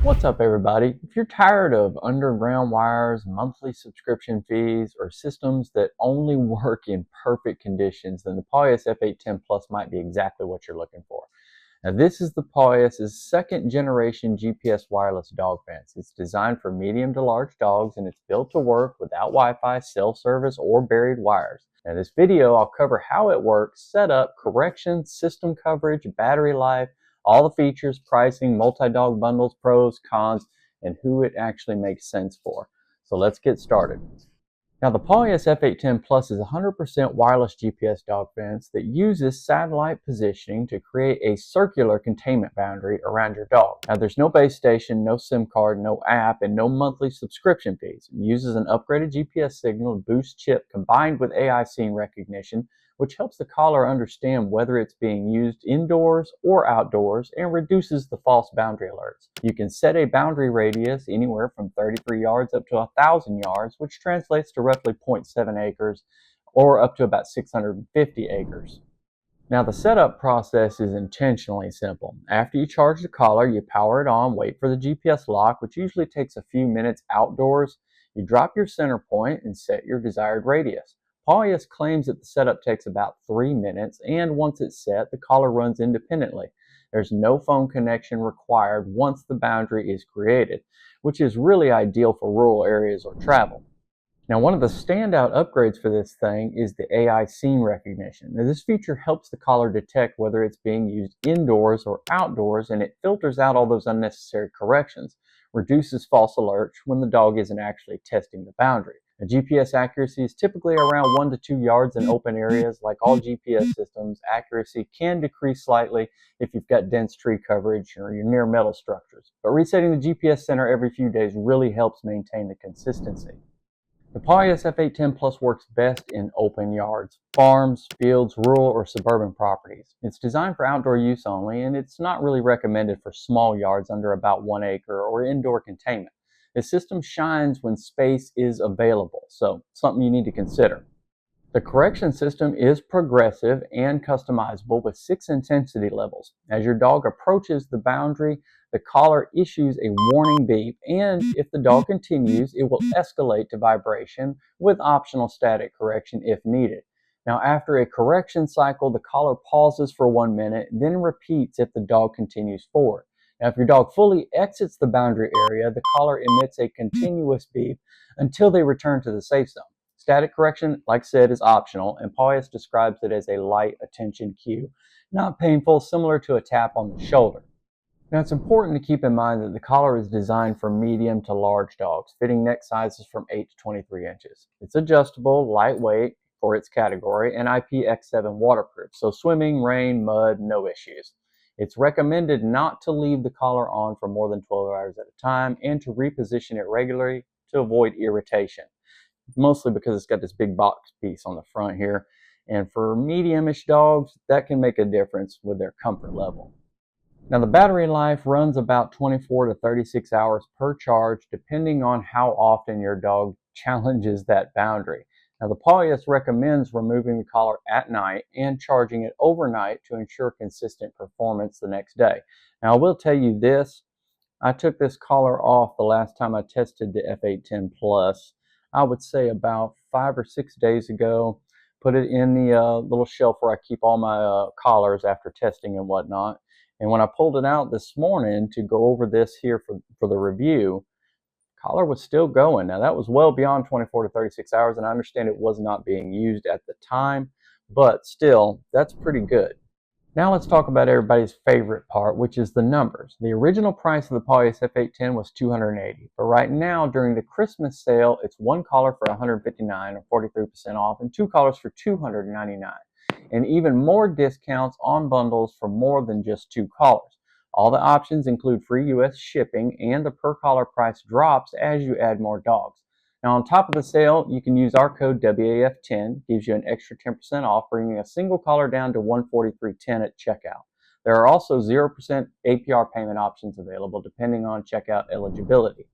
What's up, everybody? If you're tired of underground wires, monthly subscription fees, or systems that only work in perfect conditions, then the Pawious F810 Plus might be exactly what you're looking for. Now, this is the Pawious's second generation GPS wireless dog fence. It's designed for medium to large dogs, and it's built to work without Wi-Fi, cell service, or buried wires. Now, this video, I'll cover how it works, setup, correction, system coverage, battery life, all the features, pricing, multi-dog bundles, pros, cons, and who it actually makes sense for. So let's get started. Now, the Pawious F810 Plus is a 100% wireless GPS dog fence that uses satellite positioning to create a circular containment boundary around your dog. Now, there's no base station, no SIM card, no app, and no monthly subscription fees. It uses an upgraded GPS signal and boost chip combined with AI scene recognition, which helps the collar understand whether it's being used indoors or outdoors and reduces the false boundary alerts. You can set a boundary radius anywhere from 33 yards up to 1,000 yards, which translates to roughly 0.7 acres or up to about 650 acres. Now, the setup process is intentionally simple. After you charge the collar, you power it on, wait for the GPS lock, which usually takes a few minutes outdoors. You drop your center point and set your desired radius. Pawious claims that the setup takes about 3 minutes, and once it's set, the collar runs independently. There's no phone connection required once the boundary is created, which is really ideal for rural areas or travel. Now, one of the standout upgrades for this thing is the AI scene recognition. Now, this feature helps the collar detect whether it's being used indoors or outdoors, and it filters out all those unnecessary corrections, reduces false alerts when the dog isn't actually testing the boundary. Now, GPS accuracy is typically around 1 to 2 yards in open areas. Like all GPS systems, accuracy can decrease slightly if you've got dense tree coverage or you're near metal structures. But resetting the GPS center every few days really helps maintain the consistency. The Pawious F810 Plus works best in open yards, farms, fields, rural, or suburban properties. It's designed for outdoor use only, and it's not really recommended for small yards under about 1 acre or indoor containment. The system shines when space is available, so something you need to consider. The correction system is progressive and customizable with 6 intensity levels. As your dog approaches the boundary, the collar issues a warning beep, and if the dog continues, it will escalate to vibration with optional static correction if needed. Now, after a correction cycle, the collar pauses for 1 minute, then repeats if the dog continues forward. Now, if your dog fully exits the boundary area, the collar emits a continuous beep until they return to the safe zone. Static correction, like I said, is optional, and Pawious describes it as a light attention cue, not painful, similar to a tap on the shoulder. Now, it's important to keep in mind that the collar is designed for medium to large dogs, fitting neck sizes from 8 to 23 inches. It's adjustable, lightweight for its category, and IPX7 waterproof, so swimming, rain, mud, no issues. It's recommended not to leave the collar on for more than 12 hours at a time and to reposition it regularly to avoid irritation. Mostly because it's got this big box piece on the front here. And for medium-ish dogs, that can make a difference with their comfort level. Now, the battery life runs about 24 to 36 hours per charge, depending on how often your dog challenges that boundary. Now, the Pawious recommends removing the collar at night and charging it overnight to ensure consistent performance the next day. Now, I will tell you this, I took this collar off the last time I tested the F810 Plus. I would say about 5 or 6 days ago. Put it in the little shelf where I keep all my collars after testing and whatnot. And when I pulled it out this morning to go over this here for the review, collar was still going. Now, that was well beyond 24 to 36 hours, and I understand it was not being used at the time, but still, that's pretty good. Now let's talk about everybody's favorite part, which is the numbers. The original price of the Pawious F810 was $280, but right now during the Christmas sale, it's 1 collar for $159 or 43% off, and 2 collars for $299, and even more discounts on bundles for more than just 2 collars. All the options include free US shipping, and the per collar price drops as you add more dogs. Now, on top of the sale, you can use our code WAF10, gives you an extra 10% off, bringing a single collar down to $143.10 at checkout. There are also 0% APR payment options available depending on checkout eligibility.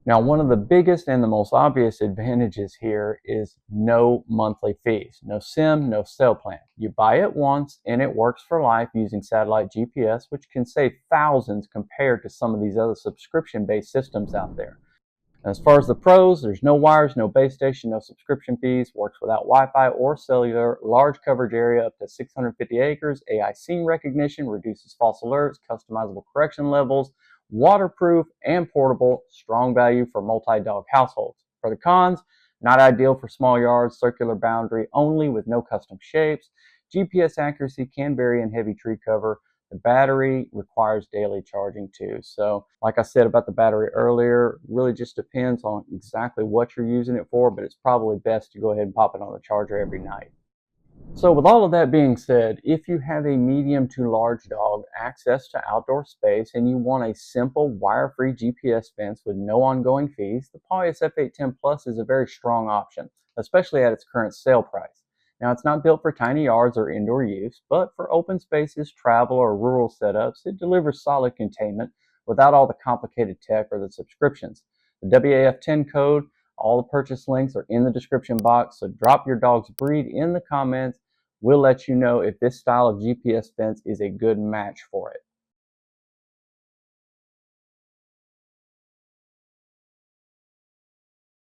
Now, one of the biggest and the most obvious advantages here is no monthly fees, no SIM, no cell plan. You buy it once and it works for life using satellite GPS, which can save thousands compared to some of these other subscription-based systems out there. As far as the pros, there's no wires, no base station, no subscription fees, works without Wi-Fi or cellular, large coverage area up to 650 acres, AI scene recognition, reduces false alerts, customizable correction levels, waterproof and portable, strong value for multi-dog households. For the cons, not ideal for small yards, circular boundary only with no custom shapes. GPS accuracy can vary in heavy tree cover. The battery requires daily charging too. So like I said about the battery earlier, really just depends on exactly what you're using it for, but it's probably best to go ahead and pop it on the charger every night. So with all of that being said, if you have a medium to large dog, access to outdoor space, and you want a simple wire-free GPS fence with no ongoing fees, the Pawious F810 Plus is a very strong option, especially at its current sale price. Now, it's not built for tiny yards or indoor use, but for open spaces, travel, or rural setups, it delivers solid containment without all the complicated tech or the subscriptions. The WAF10 code, all the purchase links are in the description box, so drop your dog's breed in the comments. We'll let you know if this style of GPS fence is a good match for it.